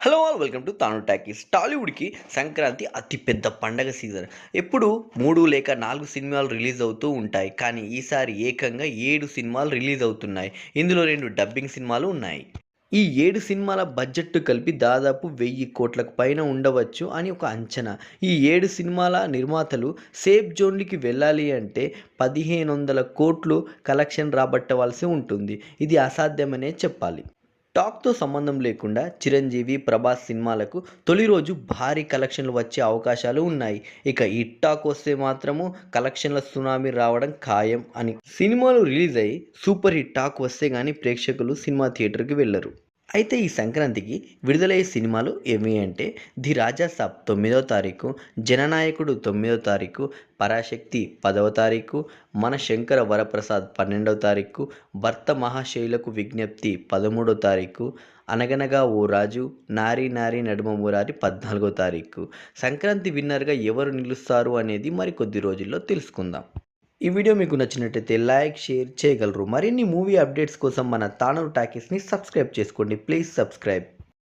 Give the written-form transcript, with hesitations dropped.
Hello all welcome to తాను talkies. టాలీవుడ్‌కి Sankranti అతి పెద్ద పండగ సీజన్. ఎప్పుడు 3 లేక 4 సినిమాలు రిలీజ్ అవుతూ ఉంటాయి. కానీ ఈసారి ఏకంగా 7 సినిమాలు రిలీజ్ అవుతున్నాయి. ఇందులో 2 డబ్బింగ్ సినిమాలు ఉన్నాయి. ఈ 7 సినిమాల బడ్జెట్ కలిపి దాదాపు 1000 కోట్లకు పైన ఉండవచ్చు అని ఒక అంచనా. ఈ 7 సినిమాల నిర్మాతలు సేఫ్ జోన్‌లోకి వెళ్ళాలి అంటే 1500 కోట్లు కలెక్షన్ రాబట్టవలసి ఉంటుంది. ఇది అసాధ్యమనే చెప్పాలి. టాక్‌తో సంబంధం లేకుండా 'చిరంజీవి', 'ప్రభాస్' సినిమాలకు తొలి రోజు భారీ కలెక్షన్‌లు వచ్చే అవకాశాలు ఉన్నాయి. ఇక హిట్ టాక్ వస్తే మాత్రము కలెక్షన్‌ల సునామీ రావడం ఖాయం అని. సినిమాలు రిలీజ్ అయ్యి సూపర్ హిట్ టాక్ వస్తే గానీ ప్రేక్షకులు సినిమా థియేటర్‌కి వెళ్లరు. అయితే ఈ సంక్రాంతికి విడుదలయ్యే సినిమాలు ఏవి అంటే 'ది రాజా సాబ్' 9వ తారీఖు, 'జననాయకుడు' 9వ తారీఖు, 'పరాశక్తి' 10వ తారీఖు, 'మన శంకర వరప్రసాద్' 12వ తారీఖు, 'భర్త మహాశయులకు విజ్ఞప్తి' 13వ తారీఖు, 'అనగనగా ఓ రాజు', 'నారీ నారీ నడుమ మురారి' 14వ తారీఖు. సంక్రాంతి విన్నర్‌గా ఎవరు నిలుస్తారు అనేది మరికొద్ది రోజుల్లో తెలుసుకుందాం. ఈ వీడియో మీకు నచ్చినట్టయితే లైక్, షేర్ చేయగలరు. మరిన్ని మూవీ అప్డేట్స్ కోసం మన తానూరు టాకీస్‌ని సబ్స్క్రైబ్ చేసుకోండి. Please subscribe.